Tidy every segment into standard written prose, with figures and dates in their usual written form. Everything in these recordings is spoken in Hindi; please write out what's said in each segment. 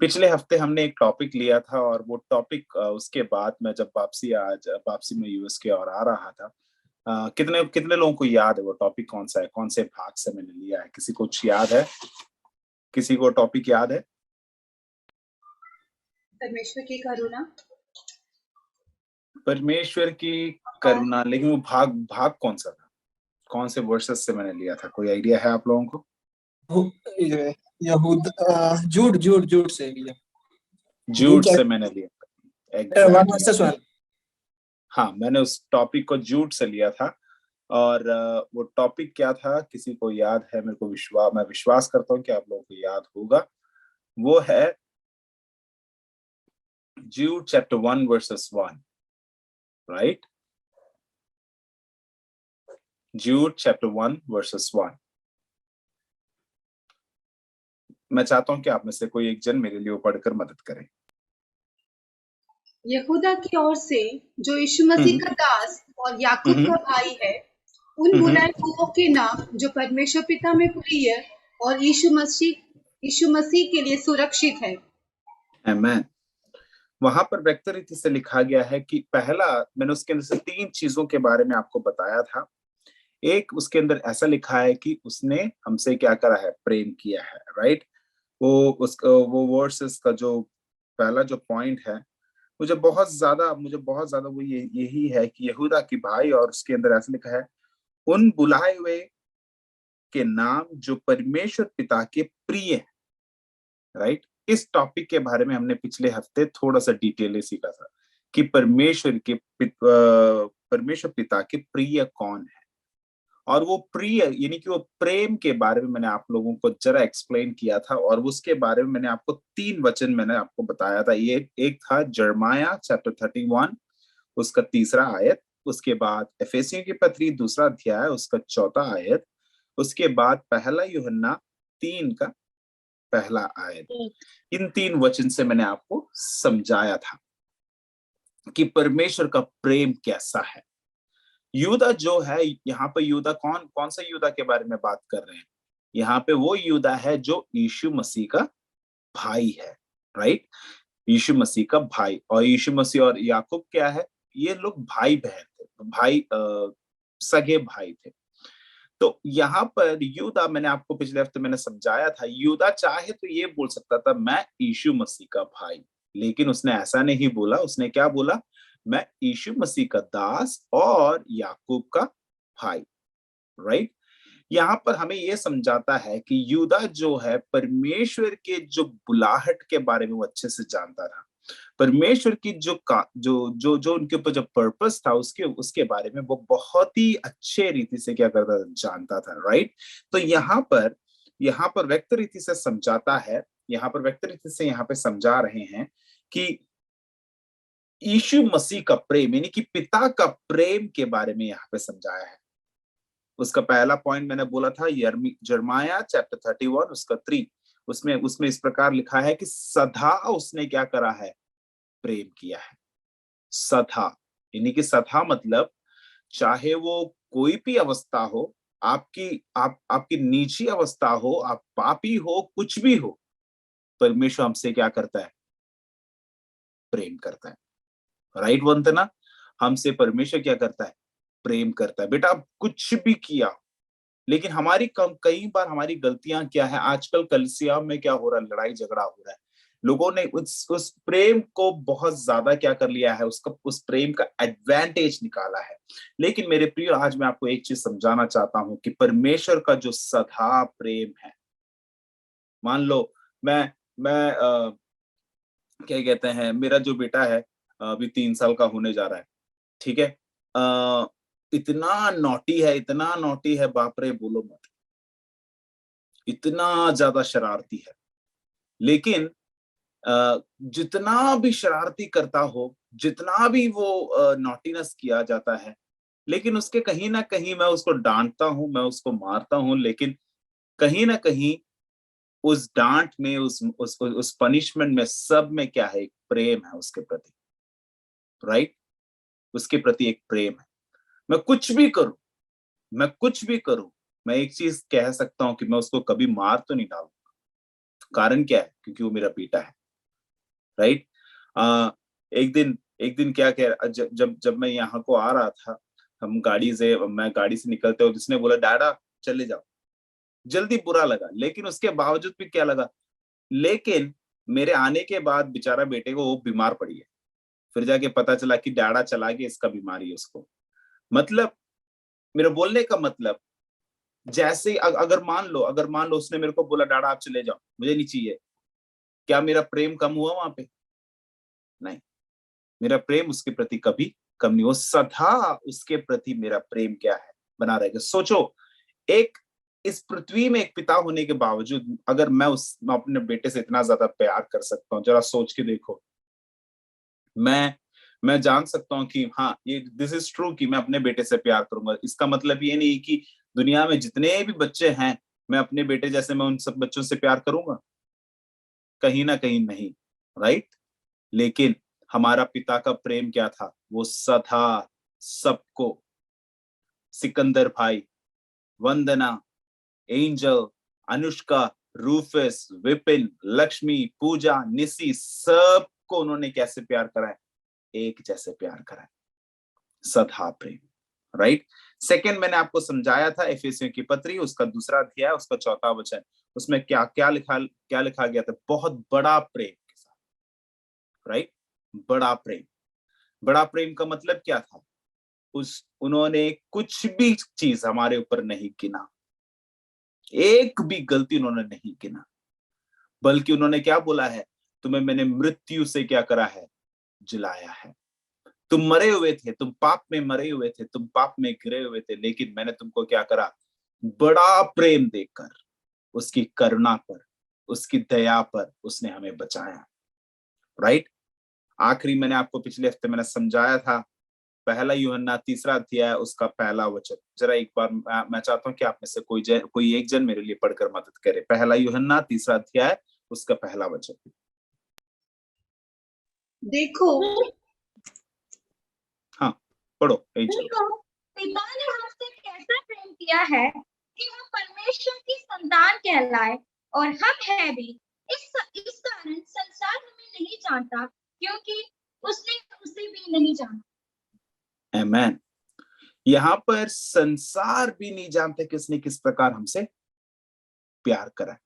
पिछले हफ्ते हमने एक टॉपिक लिया था और वो टॉपिक उसके बाद मैं जब वापसी में यूएस के और आ रहा था। कितने कितने लोगों को याद है वो टॉपिक कौन सा है, कौन से भाग से मैंने लिया है? किसी को कुछ याद है? किसी को टॉपिक याद है? परमेश्वर की करुणा। परमेश्वर की करुणा, लेकिन वो भाग भाग कौन सा था? कौन से वर्सेस से मैंने लिया था? कोई आइडिया है आप लोगों को? जूड जूड जूड से लिया। जूट से मैंने लिया था, वन एग्जैक्टली। Versus one. हाँ, मैंने उस टॉपिक को जूट से लिया था। और वो टॉपिक क्या था, किसी को याद है? मेरे को मैं विश्वास करता हूँ कि आप लोगों को याद होगा। वो है Jude chapter 1 verses 1, right? Jude chapter 1 verses 1। मैं चाहता हूं कि आप में से कोई एक जन मेरे लिए वो पढ़कर मदद करे। यहूदा की ओर से, जो यीशु मसीह का दास और याकूब का भाई है, उन बुलाए हुओं के नाम जो परमेश्वर पिता में प्रिय और यीशु मसीह के लिए सुरक्षित है। आमीन। वहां पर व्यक्त रीति से लिखा गया है कि पहला, मैंने उसके अंदर से 3 चीजों के बारे में आपको बताया था। एक, उसके अंदर ऐसा लिखा है कि उसने हमसे क्या करा है? प्रेम किया है, राइट? वो वर्सेस का जो पहला जो पॉइंट है, मुझे बहुत ज्यादा वो यही है कि यहूदा की भाई, और उसके अंदर ऐसा लिखा है उन बुलाए हुए के नाम जो परमेश्वर पिता के प्रिय है, राइट? इस टॉपिक के बारे में हमने पिछले हफ्ते थोड़ा सा डिटेल सीखा था कि परमेश्वर पिता के प्रिय कौन है। और वो प्रिय यानी कि वो प्रेम के बारे में मैंने आप लोगों को जरा एक्सप्लेन किया था, और उसके बारे में मैंने आपको 3 वचन मैंने आपको बताया था। ये एक था जर्माया चैप्टर 31 उसका 3रा आयत, उसके बाद एफेसियों की पत्री 2रा अध्याय उसका 4था आयत, उसके बाद पहला यूहन्ना 3 का पहला आयत। इन 3 वचन से मैंने आपको समझाया था कि परमेश्वर का प्रेम कैसा है। यूदा जो है, यहाँ पे यूदा कौन कौन सा यूदा के बारे में बात कर रहे हैं? यहाँ पे वो यूदा है जो यीशु मसीह का भाई है, राइट? यीशु मसीह का भाई, और यीशु मसीह और याकूब क्या है? ये लोग भाई बहन थे, सगे भाई थे। तो यहाँ पर यूदा, मैंने आपको पिछले हफ्ते मैंने समझाया था, यूदा चाहे तो ये बोल सकता था मैं यीशु मसीह का भाई, लेकिन उसने ऐसा नहीं बोला। उसने क्या बोला? मैं यीशु मसीह का दास और याकूब का भाई, राइट? यहाँ पर हमें यह समझाता है कि यूदा जो है परमेश्वर के जो बुलाहट के बारे में वो अच्छे से जानता था। परमेश्वर की जो उनके ऊपर जो पर्पस था उसके बारे में वो बहुत ही अच्छे रीति से क्या करता था? जानता था, राइट? तो यहाँ पर व्यक्त रीति से समझाता है, यहाँ पर व्यक्त रीति से यहाँ पे समझा रहे हैं कि यीशु मसीह का प्रेम यानी कि पिता का प्रेम के बारे में यहाँ पे समझाया है। उसका पहला पॉइंट मैंने बोला था जर्माया चैप्टर 31 उसका 3, उसमें इस प्रकार लिखा है कि सदा उसने क्या करा है? प्रेम किया है। सदा यानी कि सदा मतलब चाहे वो कोई भी अवस्था हो, आपकी निजी अवस्था हो, आप पापी हो, कुछ भी हो, परमेश्वर हमसे क्या करता है? प्रेम करता है, राइट वंदना? हमसे परमेश्वर क्या करता है? प्रेम करता है। बेटा आप कुछ भी किया, लेकिन कई बार हमारी गलतियां क्या है? आजकल कलीसिया में क्या हो रहा है? लड़ाई झगड़ा हो रहा है। लोगों ने उस प्रेम को बहुत ज्यादा क्या कर लिया है? उस प्रेम का एडवांटेज निकाला है। लेकिन मेरे प्रिय, आज मैं आपको एक चीज समझाना चाहता हूं कि परमेश्वर का जो सदा प्रेम है, मान लो मैं क्या कहते हैं, मेरा जो बेटा है अभी 3 साल का होने जा रहा है, ठीक है? इतना नॉटी है, बाप रे बोलो मत, इतना ज्यादा शरारती है। लेकिन जितना भी शरारती करता हो, जितना भी वो नॉटीनेस किया जाता है, लेकिन उसके कहीं ना कहीं मैं उसको डांटता हूं, मैं उसको मारता हूं, लेकिन कहीं ना कहीं उस डांट में, उस पनिशमेंट में, सब में क्या है? एक प्रेम है उसके प्रति, राइट? उसके प्रति एक प्रेम है। मैं कुछ भी करूं, मैं एक चीज कह सकता हूं कि मैं उसको कभी मार तो नहीं डालूंगा। कारण क्या है? क्योंकि वो मेरा बेटा है, राइट। एक दिन क्या कह, जब मैं यहाँ को आ रहा था, मैं गाड़ी से निकलते और उसने बोला डाडा चले जाओ, जल्दी बुरा लगा, लेकिन उसके बावजूद भी क्या लगा, लेकिन मेरे आने के बाद बेचारा बेटे को वो बीमार पड़ी है, फिर जाके पता चला कि डाडा चला गया, इसका बीमारी है उसको। मतलब मेरा बोलने का मतलब, जैसे अगर मान लो उसने मेरे को बोला डाडा आप चले जाओ, मुझे नहीं चाहिए, क्या मेरा प्रेम कम हुआ वहां पे? नहीं, मेरा प्रेम उसके प्रति कभी कम नहीं हो, सदा उसके प्रति मेरा प्रेम क्या है, बना रहेगा। सोचो, एक इस पृथ्वी में एक पिता होने के बावजूद अगर मैं अपने बेटे से इतना ज्यादा प्यार कर सकता हूँ, जरा सोच के देखो। मैं जान सकता हूँ कि हाँ, ये दिस इज ट्रू कि मैं अपने बेटे से प्यार करूंगा। इसका मतलब ये नहीं कि दुनिया में जितने भी बच्चे हैं, मैं अपने बेटे जैसे मैं उन सब बच्चों से प्यार करूंगा, कहीं ना कहीं नहीं, राइट। लेकिन हमारा पिता का प्रेम क्या था, वो सदा सबको, सिकंदर भाई, वंदना, एंजल, अनुष्का, रूफस, विपिन, लक्ष्मी, पूजा, निसी, सबको उन्होंने कैसे प्यार करा है? एक जैसे प्यार करा है, सदा प्रेम, राइट। सेकंड, मैंने आपको समझाया था एफेसियों की पत्री, उसका 2 अध्याय, उसका 4 वचन, उसमें क्या लिखा गया था? बहुत बड़ा प्रेम के साथ, राइट। बड़ा प्रेम, बड़ा प्रेम का मतलब क्या था? उन्होंने कुछ भी चीज हमारे ऊपर नहीं गिना, एक भी गलती उन्होंने नहीं गिना, बल्कि उन्होंने क्या बोला है? तुम्हें मैंने मृत्यु से क्या करा है? जिलाया है। तुम मरे हुए थे, तुम पाप में मरे हुए थे, तुम पाप में गिरे हुए थे, लेकिन मैंने तुमको क्या करा? बड़ा प्रेम देकर, उसकी करुणा पर, उसकी दया पर उसने हमें बचाया, राइट। आखिरी मैंने आपको पिछले हफ्ते मैंने समझाया था, 1 यूहन्ना 3 अध्याय उसका 1 वचन, जरा एक बार मैं चाहता हूँ कि आप में से कोई एक जन मेरे लिए पढ़कर मदद करे। 1 यूहन्ना 3 अध्याय उसका 1 वचन। देखो हाँ, पढ़ो एंजल। देखो, पिता ने हमसे कैसा प्रेम किया है कि हम परमेश्वर की संतान कहलाए, और हम है भी। इस कारण संसार हमें नहीं जानता, क्योंकि उसने उसे भी नहीं जाना। आमेन। यहाँ पर संसार भी नहीं जानते कि उसने किस प्रकार हमसे प्यार करा।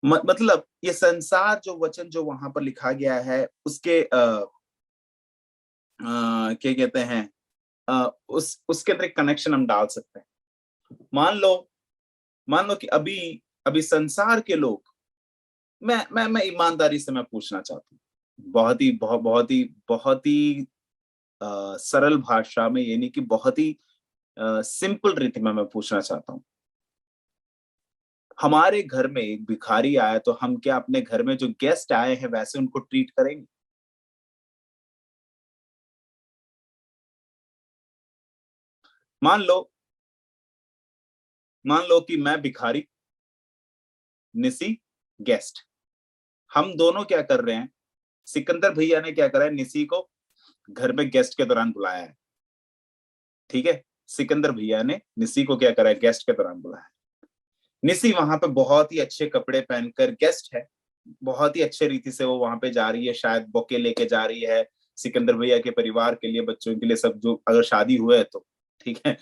मतलब ये संसार जो वचन जो वहां पर लिखा गया है, उसके क्या कहते हैं, उसके अंदर एक कनेक्शन हम डाल सकते हैं। मान लो कि अभी अभी संसार के लोग, मैं ईमानदारी से मैं पूछना चाहता हूँ, बहुत ही सरल भाषा में, यानी कि बहुत ही सिंपल रीति में मैं पूछना चाहता हूँ। हमारे घर में एक भिखारी आया तो हम क्या अपने घर में जो गेस्ट आए हैं वैसे उनको ट्रीट करेंगे? मान लो कि मैं भिखारी, निसी गेस्ट, हम दोनों क्या कर रहे हैं? सिकंदर भैया ने क्या करा है? निसी को घर में गेस्ट के दौरान बुलाया है, ठीक है। सिकंदर भैया ने निसी को क्या करा है? गेस्ट के दौरान बुलाया है। निसी वहां पे बहुत ही अच्छे कपड़े पहनकर, गेस्ट है, बहुत ही अच्छे रीति से वो वहां पे जा रही है, शायद बोके लेके जा रही है सिकंदर भैया के परिवार के लिए, बच्चों के लिए, सब जो अगर शादी हुआ है तो, ठीक है।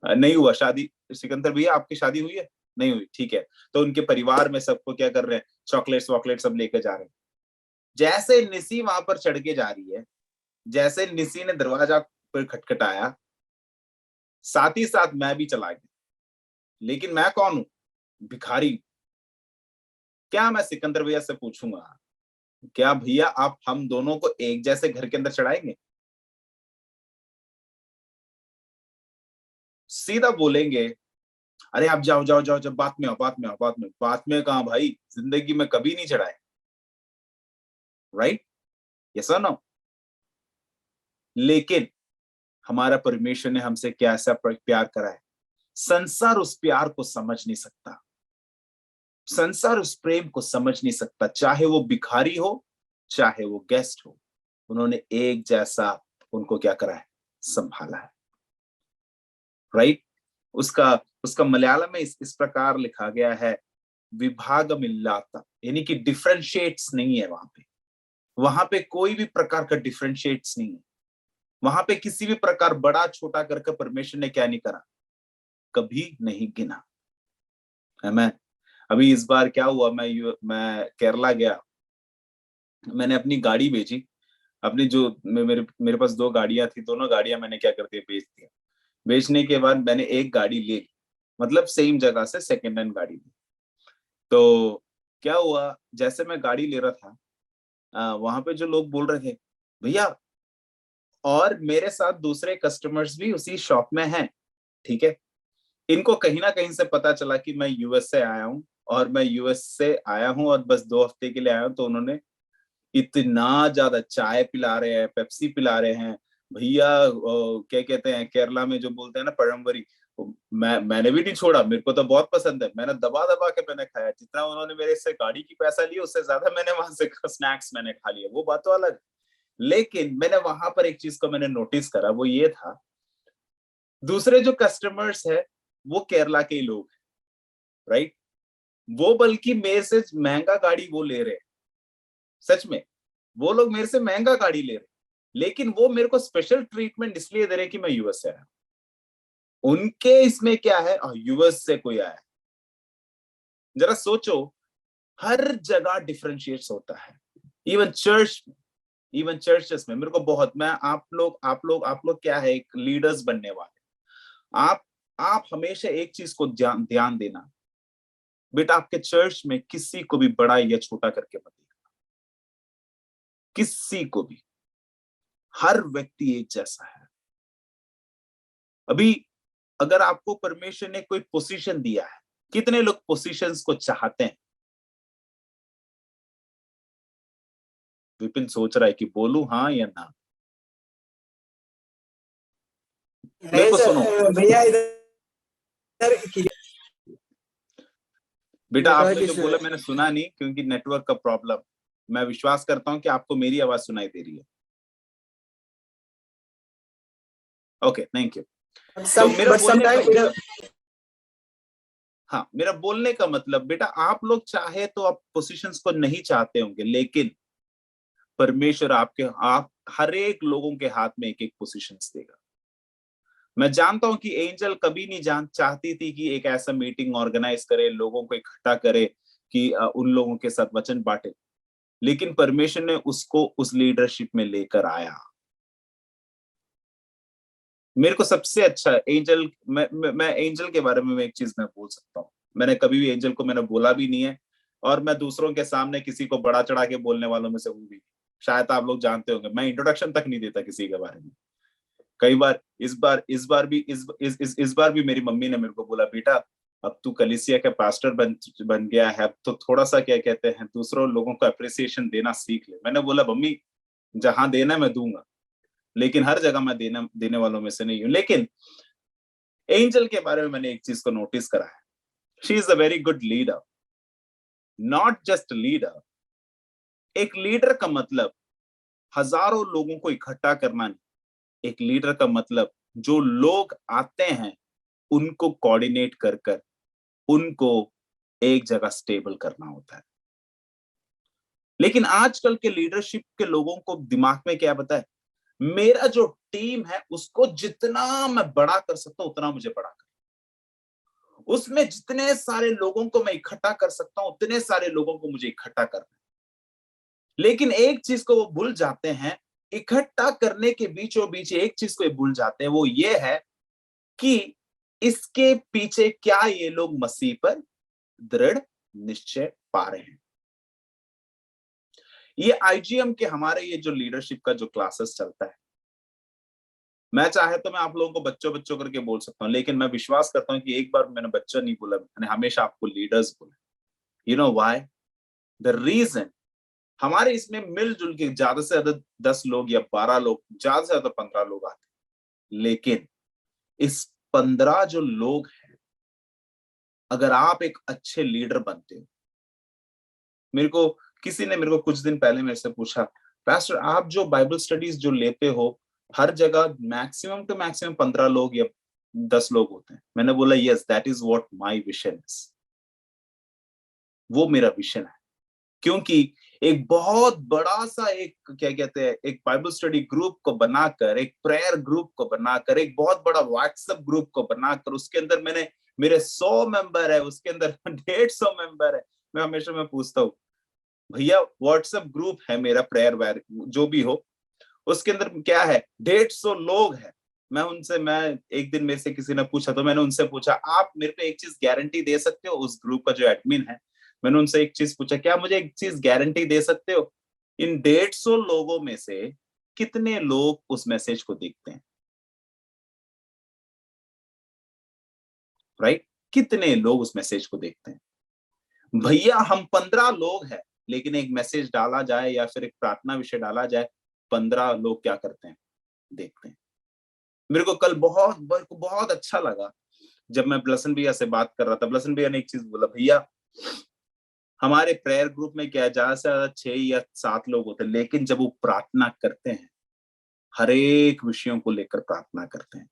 नहीं हुआ शादी, सिकंदर भैया आपकी शादी हुई है? नहीं हुई, ठीक है। तो उनके परिवार में सबको क्या कर रहे हैं? चॉकलेट्स वॉकलेट सब लेके जा रहे हैं। जैसे निसी वहां पर चढ़ के जा रही है, जैसे निसी ने दरवाजा पर खटखटाया, साथ ही साथ मैं भी चला गया। लेकिन मैं कौन हूं? भिखारी। क्या मैं सिकंदर भैया से पूछूंगा, क्या भैया आप हम दोनों को एक जैसे घर के अंदर चढ़ाएंगे? सीधा बोलेंगे, अरे आप जाओ जाओ जाओ, जब बात में आओ, बात में कहा भाई, जिंदगी में कभी नहीं चढ़ाए, राइट? यस और नो? लेकिन हमारा परमेश्वर ने हमसे क्या ऐसा प्यार करा है, संसार उस प्यार को समझ नहीं सकता, संसार उस प्रेम को समझ नहीं सकता, चाहे वो भिखारी हो, चाहे वो गेस्ट हो, उन्होंने एक जैसा उनको क्या करा है? संभाला है, राइट। उसका उसका मलयालम में इस प्रकार लिखा गया है, विभागमिल्लाता, यानी कि डिफरेंशिएट्स नहीं है वहां वहां पे कोई भी प्रकार का डिफरेंशिएट्स नहीं है। वहां पे किसी भी प्रकार बड़ा छोटा करके परमेश्वर ने क्या नहीं करा, कभी नहीं गिना। आमीन। अभी इस बार क्या हुआ, मैं केरला गया, मैंने अपनी गाड़ी बेची। अपनी जो मेरे पास 2 गाड़ियां थी, दोनों गाड़ियां मैंने क्या कर दिया, बेच दिया। बेचने के बाद मैंने एक गाड़ी ले ली, मतलब सेम जगह से सेकेंड हैंड गाड़ी ली। तो क्या हुआ, जैसे मैं गाड़ी ले रहा था, वहां पे जो लोग बोल रहे थे भैया, और मेरे साथ दूसरे कस्टमर्स भी उसी शॉप में हैं, ठीक है। इनको कहीं ना कहीं से पता चला कि मैं यूएस से आया हूँ, और मैं यूएस से आया हूँ और बस 2 हफ्ते के लिए आया हूँ। तो उन्होंने इतना ज्यादा चाय पिला रहे हैं, पेप्सी पिला रहे हैं भैया, क्या कहते हैं केरला में जो बोलते हैं ना, पഴംപൊരി। मैंने भी नहीं छोड़ा, मेरे को तो बहुत पसंद है, मैंने दबा दबा के मैंने खाया। जितना उन्होंने मेरे से गाड़ी की पैसा लिया, उससे ज्यादा मैंने वहां से स्नैक्स मैंने खा लिया, वो बात तो अलग। लेकिन मैंने वहां पर एक चीज को मैंने नोटिस करा, वो ये था, दूसरे जो कस्टमर्स है वो केरला के लोग हैं, राइट। वो बल्कि मेरे से महंगा गाड़ी वो ले रहे हैं, सच में वो लोग मेरे से महंगा गाड़ी ले रहे हैं, लेकिन वो मेरे को स्पेशल ट्रीटमेंट इसलिए दे रहे हैं कि मैं यूएस से आया। उनके इसमें क्या है, यूएस से कोई आया। जरा सोचो, हर जगह डिफरेंशिएट्स होता है, इवन चर्च में, इवन चर्चेस में। मेरे को बहुत, मैं आप लोग क्या है, एक लीडर्स बनने वाले। आप हमेशा एक चीज को ध्यान देना, बेटा आपके चर्च में किसी को भी बड़ा या छोटा करके मत देखना, किसी को भी। हर व्यक्ति एक जैसा है। अभी अगर आपको परमेश्वर ने कोई पोजीशन दिया है, कितने लोग पोजीशंस को चाहते हैं? विपिन सोच रहा है कि बोलूं हाँ या ना। मेरे को सुनो भैया, इधर बेटा, नेटवर्क आपने जो इशू बोला है। मैंने सुना नहीं, क्योंकि नेटवर्क का प्रॉब्लम। मैं विश्वास करता हूं कि आपको मेरी आवाज सुनाई दे रही है। Okay, thank you. तो मेरा बट बोलने का समटाइम मतलब, हाँ, मेरा बोलने का मतलब, बेटा आप लोग चाहे तो आप पोजीशंस को नहीं चाहते होंगे, लेकिन परमेश्वर आप हर एक लोगों के हाथ में एक एक पोजीशंस देगा। मैं जानता हूं कि एंजल कभी नहीं चाहती थी कि एक ऐसा मीटिंग ऑर्गेनाइज करे, लोगों को इकट्ठा करे कि उन लोगों के साथ वचन बांटे, लेकिन परमेश्वर ने उसको उस लीडरशिप में लेकर आया। मेरे को सबसे अच्छा एंजल, मैं एंजल के बारे में एक चीज मैं बोल सकता हूँ, मैंने कभी भी एंजल को मैंने बोला भी नहीं है, और मैं दूसरों के सामने किसी को बड़ा चढ़ा के बोलने वालों में से हूँ भी। शायद आप लोग जानते होंगे, मैं इंट्रोडक्शन तक नहीं देता किसी के बारे में। कई बार, इस बार भी मेरी मम्मी ने मेरे को बोला, बेटा अब तू कलीसिया का पास्टर बन गया है, तो थोड़ा सा क्या कहते हैं, दूसरों लोगों को अप्रिसिएशन देना सीख ले। मैंने बोला मम्मी, जहां देना मैं दूंगा, लेकिन हर जगह मैं देने वालों में से नहीं हूं। लेकिन एंजल के बारे में मैंने एक चीज को नोटिस करा है, she is a very good leader, not just leader. एक लीडर का मतलब हजारों लोगों को इकट्ठा करना नहीं। एक लीडर का मतलब जो लोग आते हैं उनको कोऑर्डिनेट कर उनको एक जगह स्टेबल करना होता है। लेकिन आजकल के लीडरशिप के लोगों को दिमाग में क्या पता है, मेरा जो टीम है उसको जितना मैं बड़ा कर सकता हूं उतना मुझे बड़ा कर, उसमें जितने सारे लोगों को मैं इकट्ठा कर सकता हूं उतने सारे लोगों को मुझे इकट्ठा करना है। लेकिन एक चीज को वो भूल जाते हैं, इकट्ठा करने के बीचों बीच एक चीज को ये भूल जाते हैं, वो ये है कि इसके पीछे क्या ये लोग मसीह पर दृढ़ निश्चय पा रहे हैं। ये आईजीएम के हमारे ये जो लीडरशिप का जो क्लासेस चलता है, मैं चाहे तो मैं आप लोगों को बच्चों बच्चों करके बोल सकता हूं, लेकिन मैं विश्वास करता हूं कि एक बार मैंने बच्चा नहीं बोला, मैंने हमेशा आपको लीडर्स बोला। You know why? The reason, हमारे इसमें मिलजुल के ज्यादा से ज्यादा 10 लोग या 12 लोग, ज्यादा से ज्यादा 15 लोग आते हैं, लेकिन इस 15 जो लोग हैं, अगर आप एक अच्छे लीडर बनते हो, किसी ने मेरे को कुछ दिन पहले मेरे से पूछा, पास्टर आप जो बाइबल स्टडीज जो लेते हो, हर जगह मैक्सिमम टू मैक्सिमम 15 लोग या 10 लोग होते हैं। मैंने बोला yes, that is what my vision is. वो मेरा विजन है, क्योंकि एक बहुत बड़ा सा एक क्या कहते हैं, एक बाइबल स्टडी ग्रुप को बनाकर, एक प्रेयर ग्रुप को बनाकर, एक बहुत बड़ा व्हाट्सएप ग्रुप को बनाकर, उसके अंदर मैंने मेरे 100 मेंबर है, उसके अंदर 150 मेंबर है। मैं पूछता हूँ, भैया व्हाट्सएप ग्रुप है मेरा, प्रेयर वेयर जो भी हो, उसके अंदर क्या है, 150 लोग हैं। मैं एक दिन मेरे से किसी ने पूछा, तो मैंने उनसे पूछा, आप मेरे को एक चीज गारंटी दे सकते हो, उस ग्रुप का जो एडमिन है, मैंने उनसे एक चीज पूछा, क्या मुझे एक चीज गारंटी दे सकते हो, इन 150 लोगों में से कितने लोग उस मैसेज को देखते हैं? राइट? कितने लोग उस मैसेज को देखते हैं? भैया हम 15 लोग हैं, लेकिन एक मैसेज डाला जाए या फिर एक प्रार्थना विषय डाला जाए, 15 लोग क्या करते हैं? देखते हैं। मेरे को कल बहुत अच्छा लगा जब मैं ब्लसन भैया से बात कर रहा था। ब्लसन भैया ने एक चीज बोला, भैया हमारे प्रेयर ग्रुप में क्या ज्यादा से ज्यादा 6 या 7 लोग होते हैं, लेकिन जब वो प्रार्थना करते हैं, हर एक विषयों को लेकर प्रार्थना करते हैं।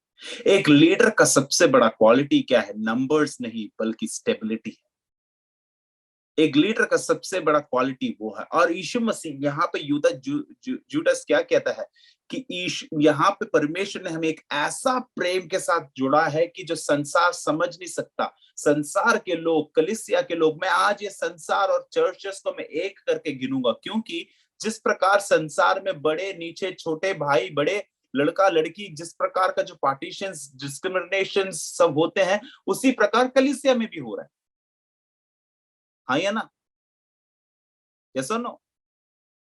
एक लीडर का सबसे बड़ा क्वालिटी क्या है? नंबर्स नहीं, बल्कि स्टेबिलिटी है। एक लीडर का सबसे बड़ा क्वालिटी वो है। और यीशु मसीह यहाँ पे जूडस क्या कहता है कि यहाँ पे परमेश्वर ने हमें एक ऐसा प्रेम के साथ जुड़ा है कि जो संसार समझ नहीं सकता। संसार के लोग, कलीसिया के लोग, मैं आज ये संसार और चर्चेस को मैं एक करके गिनूंगा, क्योंकि जिस प्रकार संसार में बड़े नीचे, छोटे भाई बड़े, लड़का लड़की, जिस प्रकार का जो पार्टीशन, डिस्क्रिमिनेशन सब होते हैं, उसी प्रकार कलीसिया में भी हो रहा है। हाँ या ना? यस और नो?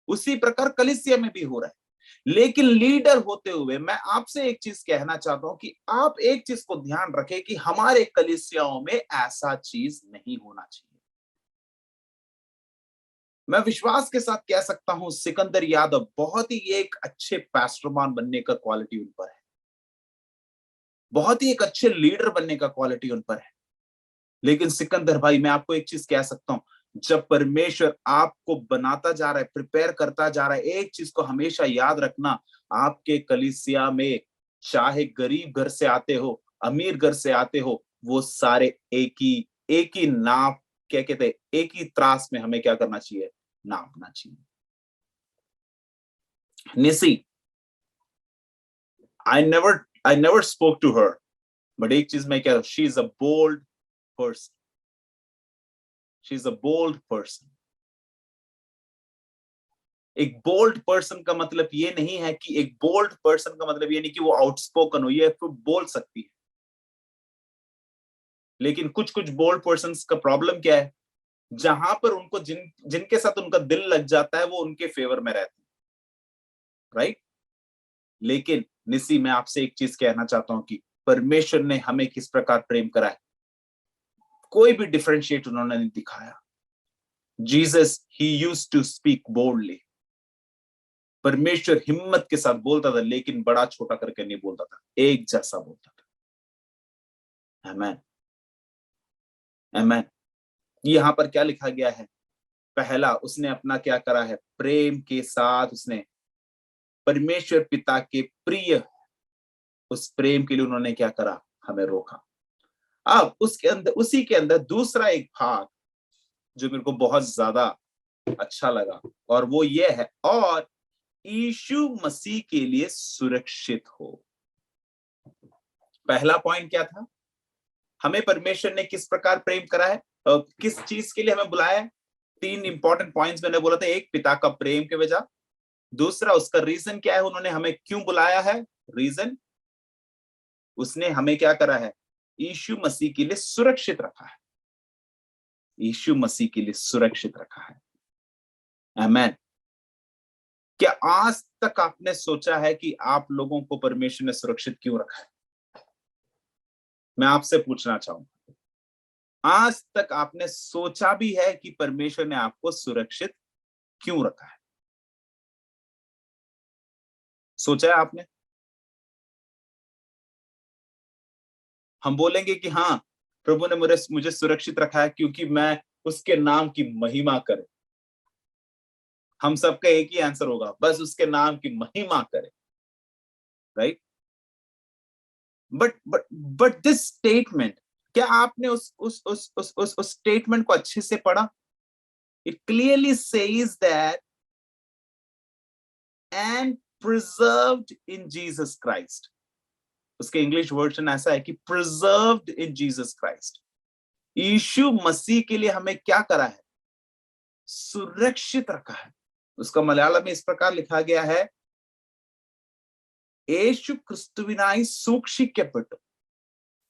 उसी प्रकार कलीसिया में भी हो रहा है। लेकिन लीडर होते हुए मैं आपसे एक चीज कहना चाहता हूं कि आप एक चीज को ध्यान रखें कि हमारे कलीसियाओं में ऐसा चीज नहीं होना चाहिए। मैं विश्वास के साथ कह सकता हूं, सिकंदर यादव बहुत ही एक अच्छे पास्टरमान बनने का क्वालिटी उन पर है, बहुत ही एक अच्छे लीडर बनने का क्वालिटी उन पर है। लेकिन सिकंदर भाई, मैं आपको एक चीज कह सकता हूं, जब परमेश्वर आपको बनाता जा रहा है, प्रिपेयर करता जा रहा है, एक चीज को हमेशा याद रखना, आपके कलीसिया में चाहे गरीब घर से आते हो, अमीर घर से आते हो, वो सारे एक ही नाप, क्या कहते हैं, एक ही त्रास में हमें क्या करना चाहिए? नापना चाहिए। Nisi, I never spoke to her, but एक चीज मैं कह रहा हूं, she is a bold person, she is a bold person. एक बोल्ड पर्सन का मतलब ये नहीं है कि एक बोल्ड पर्सन का मतलब ये नहीं कि वो आउटस्पोकन हो, ये तो बोल सकती है। लेकिन कुछ कुछ बोल्ड पर्सन्स का प्रॉब्लम क्या है? जहां पर उनको जिनके साथ उनका दिल लग जाता है, वो उनके फेवर में रहते हैं। राइट? लेकिन निसी, मैं आपसे एक चीज कहना चाहता हूं कि परमेश्वर ने हमें किस प्रकार प्रेम करा है, कोई भी डिफरेंशिएट उन्होंने नहीं दिखाया। Jesus, he used to speak boldly. परमेश्वर हिम्मत के साथ बोलता था, लेकिन बड़ा छोटा करके नहीं बोलता था, एक जैसा बोलता था। आमेन, आमेन। यहां पर क्या लिखा गया है? पहला, उसने अपना क्या करा है? प्रेम के साथ उसने परमेश्वर पिता के प्रिय, उस प्रेम के लिए उन्होंने क्या करा? हमें रोका। अब उसके अंदर, उसी के अंदर दूसरा एक भाग जो मेरे को बहुत ज्यादा अच्छा लगा, और वो ये है, और यीशु मसीह के लिए सुरक्षित हो। पहला पॉइंट क्या था? हमें परमेश्वर ने किस प्रकार प्रेम करा है, किस चीज के लिए हमें बुलाया है? 3 इंपॉर्टेंट पॉइंट्स मैंने बोला था। एक, पिता का प्रेम के वजह। दूसरा, उसका रीजन क्या है, उन्होंने हमें क्यों बुलाया है? रीजन, उसने हमें क्या करा है? यीशु मसीह के लिए सुरक्षित रखा है। यीशु मसीह के लिए सुरक्षित रखा है। आमेन। क्या आज तक आपने सोचा है कि आप लोगों को परमेश्वर ने सुरक्षित क्यों रखा है? मैं आपसे पूछना चाहूंगा, आज तक आपने सोचा भी है कि परमेश्वर ने आपको सुरक्षित क्यों रखा है? सोचा है आपने? हम बोलेंगे कि हाँ, प्रभु ने मुझे सुरक्षित रखा है क्योंकि मैं उसके नाम की महिमा करूं। हम सबका एक ही आंसर होगा, बस उसके नाम की महिमा करें। राइट? बट दिस स्टेटमेंट, क्या आपने उस स्टेटमेंट को अच्छे से पढ़ा? It clearly says that and preserved in Jesus Christ. उसके इंग्लिश वर्जन ऐसा है कि preserved in Jesus Christ. यीशु मसीह के लिए हमें क्या करा है? सुरक्षित रखा है. उसका मलयालम में इस प्रकार लिखा गया है, യേശു ക്രിസ്തുവിനായി സൂക്ഷിക്കപ്പെട്ടു.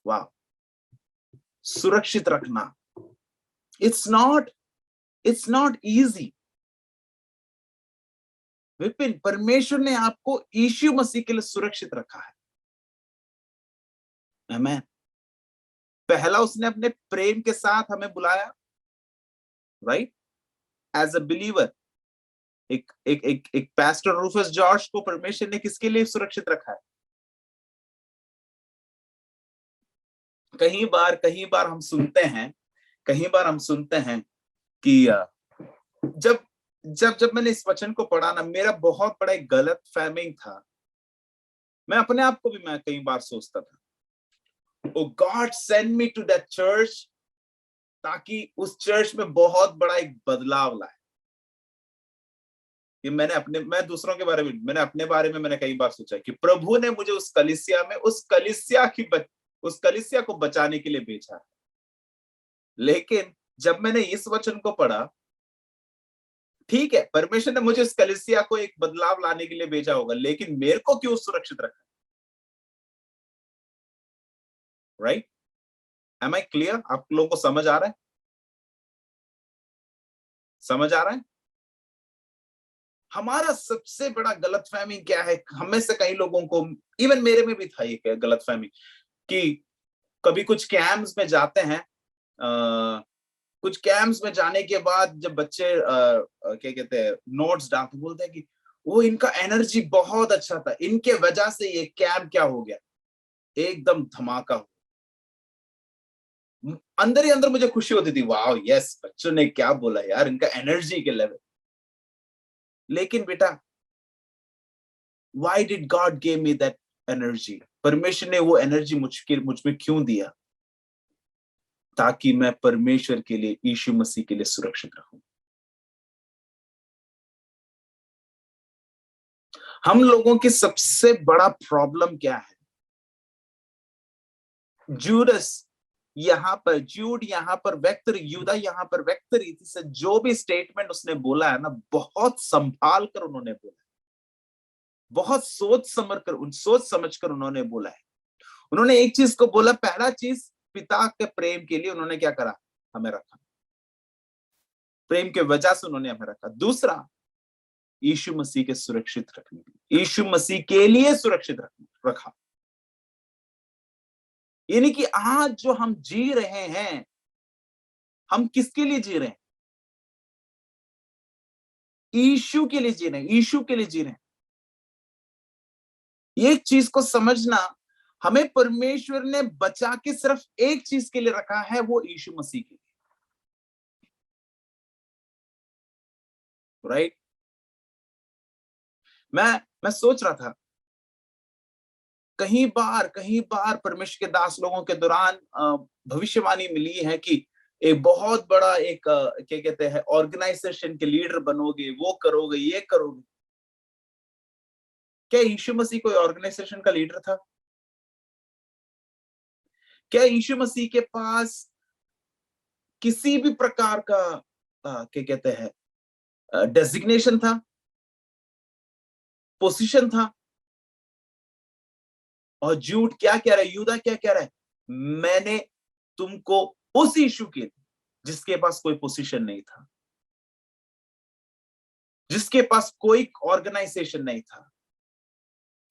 वाह, सुरक्षित रखना. It's not easy. विपिन, परमेश्वर ने आपको यीशु मसीह के लिए सुरक्षित रखा है. आमेन. पहला उसने अपने प्रेम के साथ हमें बुलाया, राइट, एज अ बिलीवर. एक पैस्टर रूफस जॉर्ज को परमेश्वर ने किसके लिए सुरक्षित रखा है? कहीं बार हम सुनते हैं कि जब मैंने इस वचन को पढ़ा ना, मेरा बहुत बड़ा एक गलत फहमी था. मैं अपने आप को भी मैं कई बार सोचता था, oh God send me to that church, ताकि उस चर्च में बहुत बड़ा एक बदलाव लाए. कि मैं दूसरों के बारे में, मैंने अपने बारे में मैंने कई बार सोचा कि प्रभु ने मुझे उस कलीसिया को बचाने के लिए भेजा है. लेकिन जब मैंने इस वचन को पढ़ा, ठीक है, परमेश्वर ने मुझे इस कलीसिया को एक बदलाव लाने के लिए भेजा होगा, लेकिन मेरे को क्यों सुरक्षित रखा? राइट? Am I clear? आप लोगों को समझ आ रहा है? समझ आ रहा है? हमारा सबसे बड़ा गलतफहमी क्या है? हमें से कई लोगों को, इवन मेरे में भी था ये गलतफहमी, कि कभी कुछ कैंप्स में जाते हैं, कुछ कैंप्स में जाने के बाद जब बच्चे क्या कहते हैं, नोट्स डालते, बोलते हैं कि वो इनका एनर्जी बहुत अच्छा था, इनके वजह से ये कैंप क्या हो गया, एकदम धमाका हो. अंदर ही अंदर मुझे खुशी होती थी, वाह यस, बच्चों ने क्या बोला यार, इनका एनर्जी के लेवल. लेकिन बेटा, why did God give me that energy? परमेश्वर ने वो एनर्जी मुझ में क्यों दिया? ताकि मैं परमेश्वर के लिए, यीशु मसीह के लिए सुरक्षित रहूं. हम लोगों की सबसे बड़ा प्रॉब्लम क्या है? जूड यहाँ पर व्यक्त, यूदा यहाँ पर व्यक्त रीति से जो भी स्टेटमेंट उसने बोला है ना, बहुत संभाल कर उन्होंने बोला, बहुत सोच समझ कर उन्होंने बोला है. उन्होंने एक चीज को बोला, पहला चीज, पिता के प्रेम के लिए उन्होंने क्या करा? हमें रखा. प्रेम के वजह से उन्होंने हमें रखा. दूसरा, यीशु मसीह के सुरक्षित रखने के लिए, यीशु मसीह के लिए सुरक्षित रखा. यानी कि आज जो हम जी रहे हैं, हम किसके लिए जी रहे हैं? यीशु के लिए जी रहे हैं, यीशु के लिए जी रहे हैं. ये चीज को समझना, हमें परमेश्वर ने बचा के सिर्फ एक चीज के लिए रखा है, वो यीशु मसीह के लिए. राइट? मैं सोच रहा था, कहीं बार परमेश्वर के दास लोगों के दौरान भविष्यवाणी मिली है कि एक बहुत बड़ा एक क्या कहते हैं, ऑर्गेनाइजेशन के लीडर बनोगे, वो करोगे, ये करोगे. क्या यीशु मसीह कोई ऑर्गेनाइजेशन का लीडर था? क्या यीशु मसीह के पास किसी भी प्रकार का क्या कहते हैं, डेजिग्नेशन था, पोजीशन था? और झूठ क्या कह रहा है, यूदा क्या कह रहा है? मैंने तुमको उस यीशु के, जिसके पास कोई पोजीशन नहीं था, जिसके पास कोई ऑर्गेनाइजेशन नहीं था,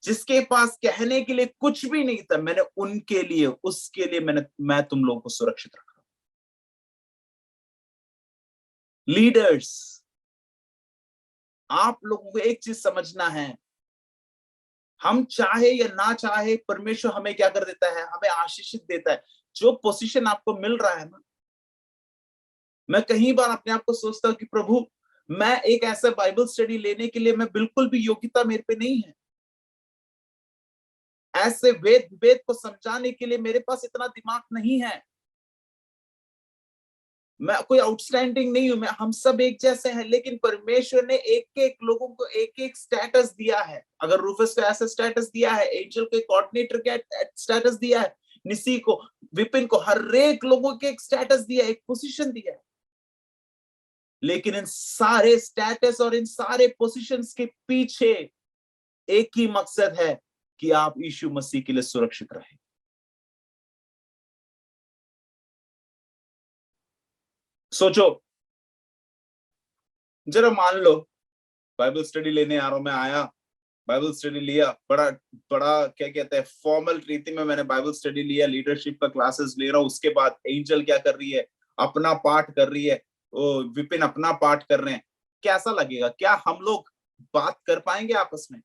जिसके पास कहने के लिए कुछ भी नहीं था, मैंने उनके लिए, उसके लिए मैं तुम लोगों को सुरक्षित रखा. लीडर्स, आप लोगों को एक चीज समझना है, हम चाहे या ना चाहे, परमेश्वर हमें क्या कर देता है? हमें आशीषित देता है. जो पोजीशन आपको मिल रहा है ना, मैं कई बार अपने आप को सोचता हूं कि प्रभु, मैं एक ऐसा बाइबल स्टडी लेने के लिए मैं बिल्कुल भी योग्यता मेरे पे नहीं है. ऐसे वेद को समझाने के लिए मेरे पास इतना दिमाग नहीं है. मैं कोई आउटस्टैंडिंग नहीं हूं, मैं हम सब एक जैसे हैं, लेकिन परमेश्वर ने एक एक लोगों को एक एक स्टेटस दिया है। अगर रूफस को ऐसा स्टेटस दिया है, एंजल के कोऑर्डिनेटर के स्टेटस दिया है, निसी को, विपिन को, हर एक लोगों के एक स्टेटस दिया है, एक पोजीशन दिया है। लेकिन इन सारे स्टेटस और इन सारे पोजीशंस के पीछे एक ही मकसद है कि आप यीशु मसीह के लिए सुरक्षित रहें। सोचो, जरा मान लो बाइबल स्टडी लेने आ रहा हूं, मैं आया, बाइबल स्टडी लिया, बड़ा बड़ा क्या कहते हैं, फॉर्मल रीति में मैंने बाइबल स्टडी लिया, लीडरशिप का क्लासेस ले रहा हूं। उसके बाद एंजल क्या कर रही है, अपना पाठ कर रही है, विपिन अपना पाठ कर रहे हैं। कैसा लगेगा? क्या हम लोग बात कर पाएंगे आपस में?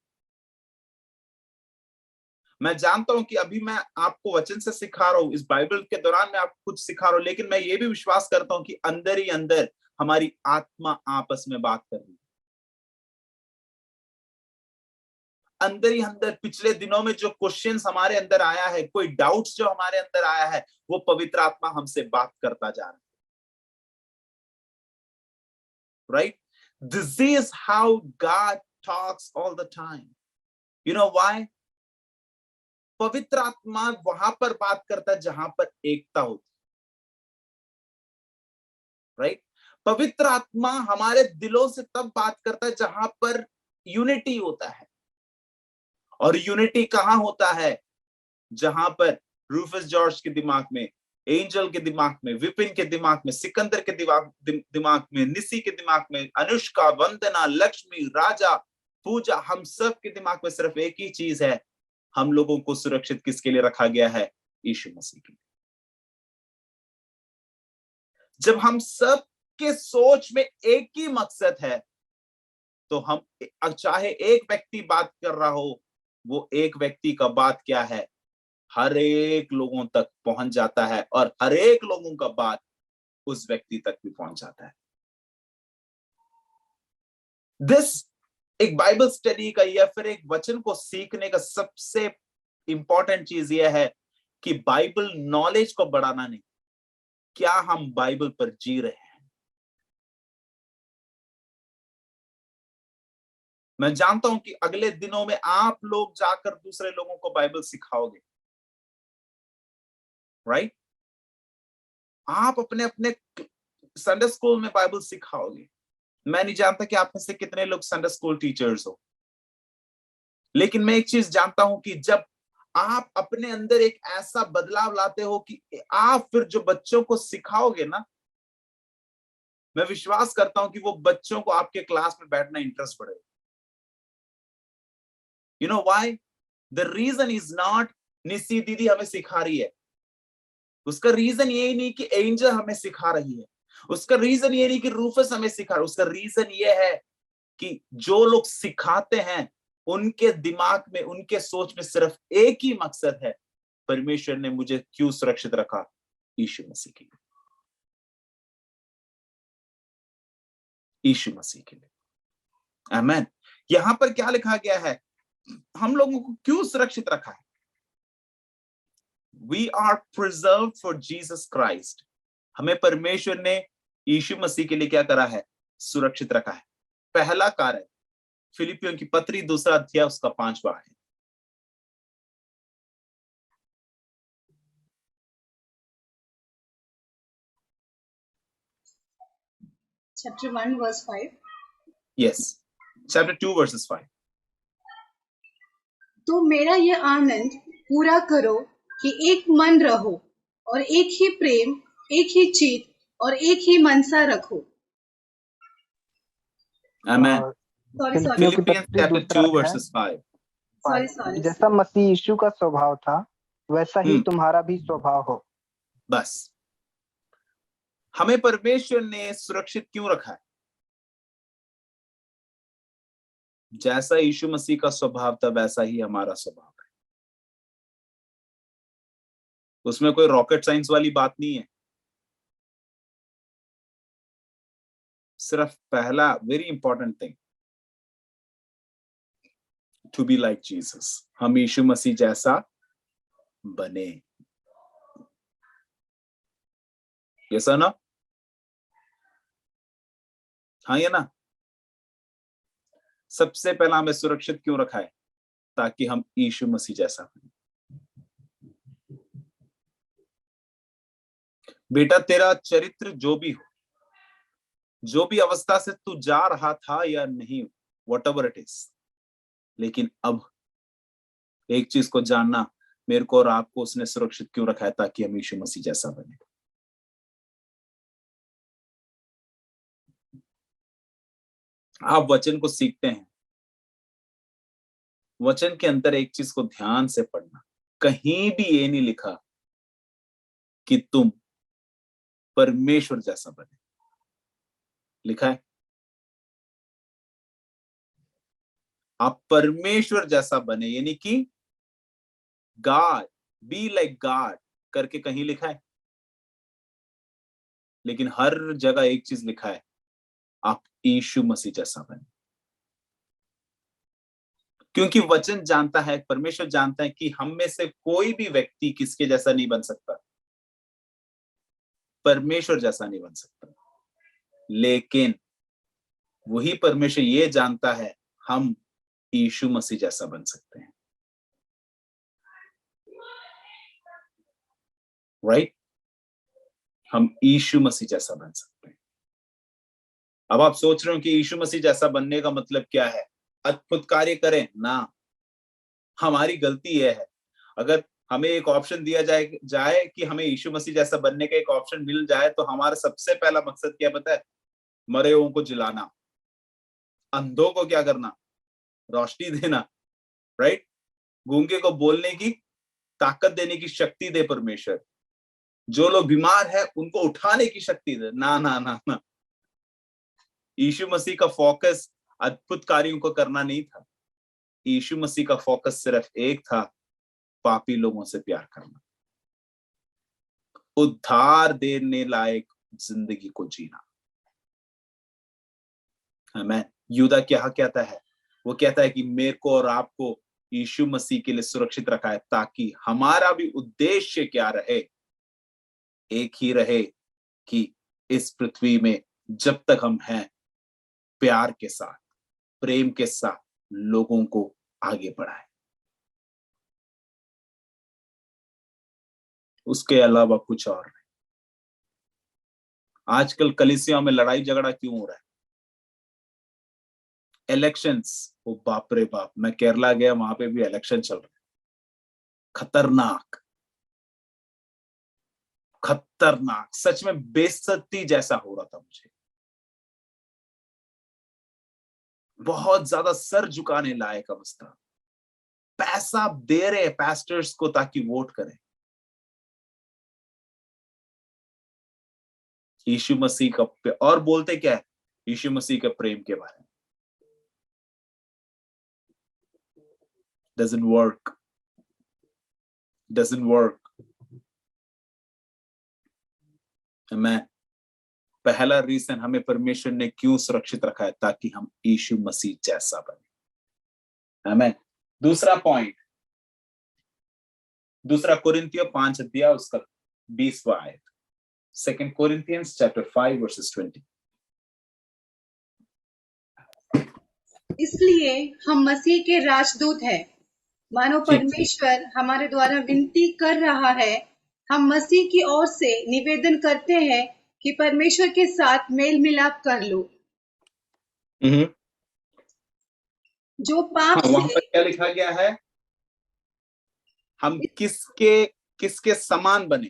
मैं जानता हूं कि अभी मैं आपको वचन से सिखा रहा हूं, इस बाइबल के दौरान मैं आपको कुछ सिखा रहा हूं, लेकिन मैं ये भी विश्वास करता हूं कि अंदर ही अंदर हमारी आत्मा आपस में बात कर रही है। अंदर ही अंदर पिछले दिनों में जो क्वेश्चंस हमारे अंदर आया है, कोई डाउट्स जो हमारे अंदर आया है, वो पवित्र आत्मा हमसे बात करता जा रहा है। Right? This is how God talks all the time. You know why? पवित्र आत्मा वहां पर बात करता है जहां पर एकता होती है। राइट? पवित्र आत्मा हमारे दिलों से तब बात करता है जहां पर यूनिटी होता है। और यूनिटी कहां होता है? जहां पर रूफस जॉर्ज के दिमाग में, एंजल के दिमाग में, विपिन के दिमाग में, सिकंदर के दिमाग में, निसी के दिमाग में, अनुष्का, वंदना, लक्ष्मी, राजा, पूजा, हम सब के दिमाग में सिर्फ एक ही चीज है, हम लोगों को सुरक्षित किसके लिए रखा गया है? यीशु मसीह के लिए। जब हम सब के सोच में एक ही मकसद है, तो हम, चाहे एक व्यक्ति बात कर रहा हो, वो एक व्यक्ति का बात क्या है, हर एक लोगों तक पहुंच जाता है, और हर एक लोगों का बात उस व्यक्ति तक भी पहुंच जाता है। दिस, एक बाइबल स्टडी का या फिर एक वचन को सीखने का सबसे इंपॉर्टेंट चीज यह है कि बाइबल नॉलेज को बढ़ाना नहीं, क्या हम बाइबल पर जी रहे हैं। मैं जानता हूं कि अगले दिनों में आप लोग जाकर दूसरे लोगों को बाइबल सिखाओगे। राइट? आप अपने अपने संडे स्कूल में बाइबल सिखाओगे। मैं नहीं जानता कि आप में से कितने लोग संडे स्कूल टीचर्स हो, लेकिन मैं एक चीज जानता हूं कि जब आप अपने अंदर एक ऐसा बदलाव लाते हो कि आप फिर जो बच्चों को सिखाओगे ना, मैं विश्वास करता हूं कि वो बच्चों को आपके क्लास में बैठना इंटरेस्ट बढ़ेगा। You know why? The reason is not Nisi दीदी हमें सिखा रही है, उसका रीजन ये नहीं कि एंजल हमें सिखा रही है, उसका रीजन ये नहीं कि रूफस हमें सिखा रहा है, उसका रीजन ये है कि जो लोग सिखाते हैं उनके दिमाग में, उनके सोच में सिर्फ एक ही मकसद है, परमेश्वर ने मुझे क्यों सुरक्षित रखा? यीशु मसीह के लिए। यीशु मसीह के लिए। आमीन। यहां पर क्या लिखा गया है? हम लोगों को क्यों सुरक्षित रखा है? We are preserved for Jesus Christ. हमें परमेश्वर ने यीशु मसीह के लिए क्या करा है? सुरक्षित रखा है। पहला कार्य फिलिपियों की पत्री 2 अध्याय उसका 5वां है। Chapter 1 verse 5. Yes. Chapter 2 verses 5. तो मेरा यह आनंद पूरा करो कि एक मन रहो और एक ही प्रेम, एक ही चित्त और एक ही मनसा रखो। Amen. Sorry. Philippians chapter 2 verses 5. Sorry. जैसा मसीह यीशु का स्वभाव था, वैसा ही तुम्हारा भी स्वभाव हो। बस हमें परमेश्वर ने सुरक्षित क्यों रखा है? जैसा यीशु मसीह का स्वभाव था वैसा ही हमारा स्वभाव है। उसमें कोई रॉकेट साइंस वाली बात नहीं है। सिर्फ पहला very important thing, to be like Jesus, हम यीशु मसीह जैसा बने। यस और नो? हाँ या ना? सबसे पहला हमें सुरक्षित क्यों रखा है? ताकि हम यीशु मसीह जैसा बने। बेटा, तेरा चरित्र जो भी हो, जो भी अवस्था से तू जा रहा था या नहीं, व्हाटएवर इट इज, लेकिन अब एक चीज को जानना, मेरे को और आपको उसने सुरक्षित क्यों रखा है? ताकि हम यीशु मसीह जैसा बने। आप वचन को सीखते हैं, वचन के अंदर एक चीज को ध्यान से पढ़ना, कहीं भी ये नहीं लिखा कि तुम परमेश्वर जैसा बने। लिखा है आप परमेश्वर जैसा बने, यानी कि गॉड, बी लाइक गॉड करके कहीं लिखा है। लेकिन हर जगह एक चीज लिखा है, आप यीशु मसीह जैसा बने। क्योंकि वचन जानता है, परमेश्वर जानता है कि हम में से कोई भी व्यक्ति किसके जैसा नहीं बन सकता, परमेश्वर जैसा नहीं बन सकता। लेकिन वही परमेश्वर ये जानता है, हम यीशु मसीह जैसा बन सकते हैं। राइट? हम यीशु मसीह जैसा बन सकते हैं। अब आप सोच रहे हो कि यीशु मसीह जैसा बनने का मतलब क्या है? अद्भुत कार्य करें ना। हमारी गलती यह है, अगर हमें एक ऑप्शन दिया जाए कि हमें यीशु मसीह जैसा बनने का एक ऑप्शन मिल जाए, तो हमारा सबसे पहला मकसद क्या पता है? मरे हुओं को जिलाना, अंधों को क्या करना? रोशनी देना। राइट? गूंगे को बोलने की ताकत देने की शक्ति दे परमेश्वर। जो लोग बीमार है उनको उठाने की शक्ति दे। ना ना ना ना, यीशु मसीह का फोकस अद्भुत कार्यों को करना नहीं था। यीशु मसीह का फोकस सिर्फ एक था, पापी लोगों से प्यार करना, उद्धार देने लायक जिंदगी को जीना। आमीन। यूदा क्या कहता है? वो कहता है कि मेरे को और आपको यीशु मसीह के लिए सुरक्षित रखा है, ताकि हमारा भी उद्देश्य क्या रहे? एक ही रहे कि इस पृथ्वी में जब तक हम हैं, प्यार के साथ, प्रेम के साथ लोगों को आगे बढ़ाए। उसके अलावा कुछ और नहीं। आजकल कलीसियाओं में लड़ाई झगड़ा क्यों हो रहा है? इलेक्शंस, वो बाप रे बाप, मैं केरला गया, वहां पे भी इलेक्शन चल रहा है। खतरनाक खतरनाक, सच में बेइज्जती जैसा हो रहा था मुझे। बहुत ज्यादा सर झुकाने लायक अवस्था। पैसा दे रहे पास्टर्स को ताकि वोट करें। यीशु मसीह का, और बोलते क्या है? यीशु मसीह के प्रेम के बारे में। doesn't work। मैं पहला रीजन हमें परमेश्वर ने क्यों सुरक्षित रखा है? ताकि हम यीशु मसीह जैसा बने। आमीन। दूसरा पॉइंट, दूसरा कोरिन्थियों 5 अध्याय उसका 20वां आयत, 2 Corinthians chapter 5 verses 20। इसलिए हम मसीह के राजदूत हैं, मानो परमेश्वर हमारे द्वारा विनती कर रहा है। हम मसीह की ओर से निवेदन करते हैं कि परमेश्वर के साथ मेल मिलाप कर लो। जो पाप से, वहां पर क्या लिखा गया है? हम किसके समान बने?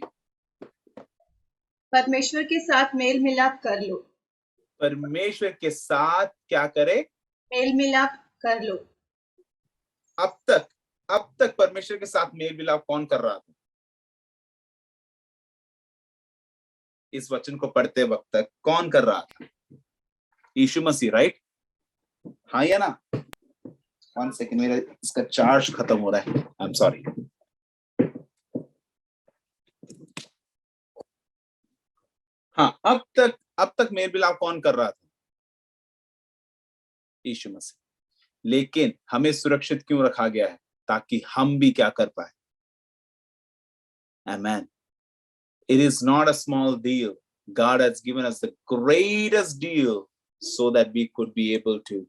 परमेश्वर के साथ मेल मिलाप कर लो। परमेश्वर के साथ क्या करे? मेल मिलाप कर लो। अब तक परमेश्वर के साथ मेल मिलाप कौन कर रहा था? इस वचन को पढ़ते वक्त तक कौन कर रहा था? यीशु मसीह, राइट? हाँ या ना? 1 सेकंड, मेरा इसका चार्ज खत्म हो रहा है, आई एम सॉरी। हाँ, अब तक मेल मिलाप कौन कर रहा था? यीशु मसीह। लेकिन हमें सुरक्षित क्यों रखा गया है? ताकि हम भी क्या कर पाए? आमीन। It is not a small deal. God has given us the greatest deal so that we could be able to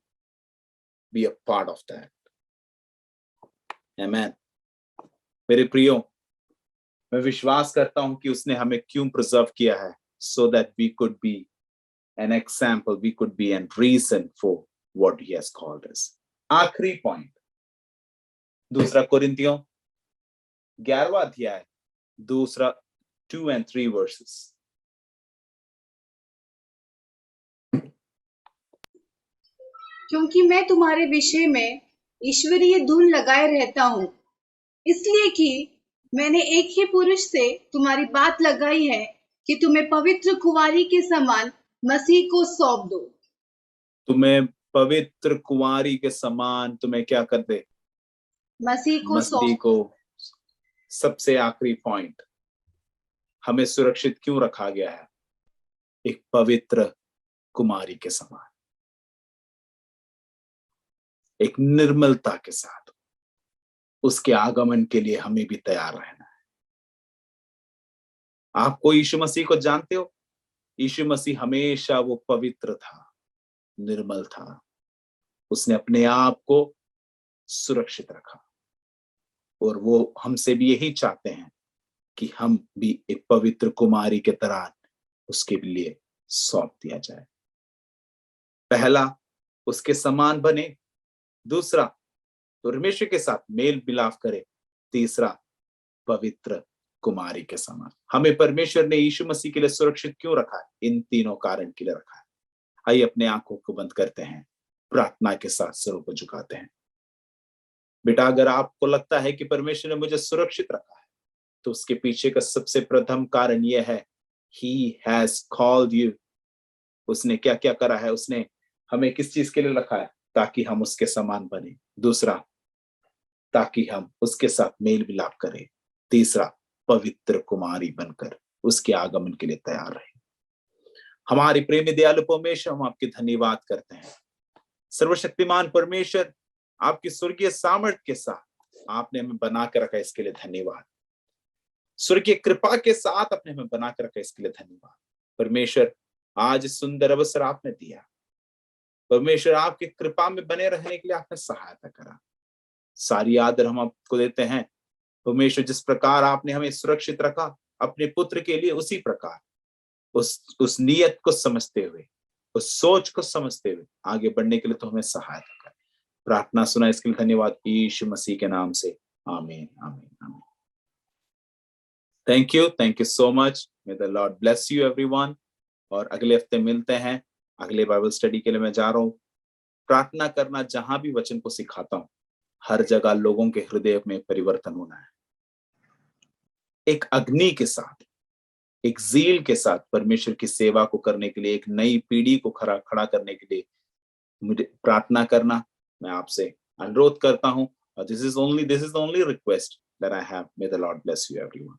be a part of that. Amen. मेरे प्रियो, मैं विश्वास करता हूं कि उसने हमें क्यों प्रिजर्व किया है, so that we could be an example, we could be a reason for what he has called us. आखिरी पॉइंट, दूसरा कोरिन्थियों 11वां अध्याय, दूसरा 2 and 3 verses. क्योंकि मैं तुम्हारे विषय में ईश्वरीय धुन लगाए रहता हूँ, इसलिए कि मैंने एक ही पुरुष से तुम्हारी बात लगाई है कि तुम्हें पवित्र कुंवारी के समान मसीह को सौंप दो। तुम्हें पवित्र कुंवारी के समान तुम्हें क्या कर दे? मसीह को। सबसे आखिरी पॉइंट, हमें सुरक्षित क्यों रखा गया है? एक पवित्र कुमारी के समान, एक निर्मलता के साथ उसके आगमन के लिए हमें भी तैयार रहना है। आपको यीशु मसीह को जानते हो? यीशु मसीह हमेशा वो पवित्र था, निर्मल था। उसने अपने आप को सुरक्षित रखा, और वो हमसे भी यही चाहते हैं कि हम भी एक पवित्र कुमारी के तरह उसके लिए सौंप दिया जाए। पहला, उसके समान बने। दूसरा, परमेश्वर के साथ मेल मिलाप करे। तीसरा, पवित्र कुमारी के समान। हमें परमेश्वर ने यीशु मसीह के लिए सुरक्षित क्यों रखा है? इन तीनों कारण के लिए रखा है। आइए अपने आंखों को बंद करते हैं, प्रार्थना के साथ सिरों को झुकाते हैं। बेटा, अगर आपको लगता है कि परमेश्वर ने मुझे सुरक्षित रखा है, तो उसके पीछे का सबसे प्रथम कारण यह है, He has called you. उसने क्या क्या करा है? उसने हमें किस चीज के लिए रखा है? ताकि हम उसके समान बने। दूसरा, ताकि हम उसके साथ मेल मिलाप करें। तीसरा, पवित्र कुमारी बनकर उसके आगमन के लिए तैयार रहे। हमारी प्रेमी दयालु परमेश्वर, हम आपके धन्यवाद करते हैं। सर्वशक्तिमान परमेश्वर, आपकी स्वर्गीय सामर्थ्य के साथ आपने हमें बना कर रखा, इसके लिए धन्यवाद। स्वर्गीय कृपा के साथ आपने हमें बना कर रखा, इसके लिए धन्यवाद। परमेश्वर, आज सुंदर अवसर आपने दिया। परमेश्वर, आपकी कृपा में बने रहने के लिए आपने सहायता करा। सारी आदर हम आपको देते हैं। परमेश्वर, जिस प्रकार आपने हमें सुरक्षित रखा अपने पुत्र के लिए, उसी प्रकार उस नीयत को समझते हुए, उस सोच को समझते हुए आगे बढ़ने के लिए तो हमें सहायता कर। प्रार्थना सुना, इसके लिए धन्यवाद, यीशु मसीह के नाम से। आमीन, आमीन, आमीन। Thank you so much. May the Lord bless you everyone. और अगले हफ्ते मिलते हैं। अगले बाइबल स्टडी के लिए मैं जा रहा हूँ। प्रार्थना करना, जहां भी वचन को सिखाता हूँ, हर जगह लोगों के हृदय में परिवर्तन होना है। एक अग्नि के साथ, एक ज़ील के साथ परमेश्वर की सेवा को करने के लिए, एक नई पीढ़ी को खड़ा करने के लिए मुझे प्रार्थना करना मैं आपसे अनुरोध करता हूँ। This is only request that I have. May the Lord bless you everyone.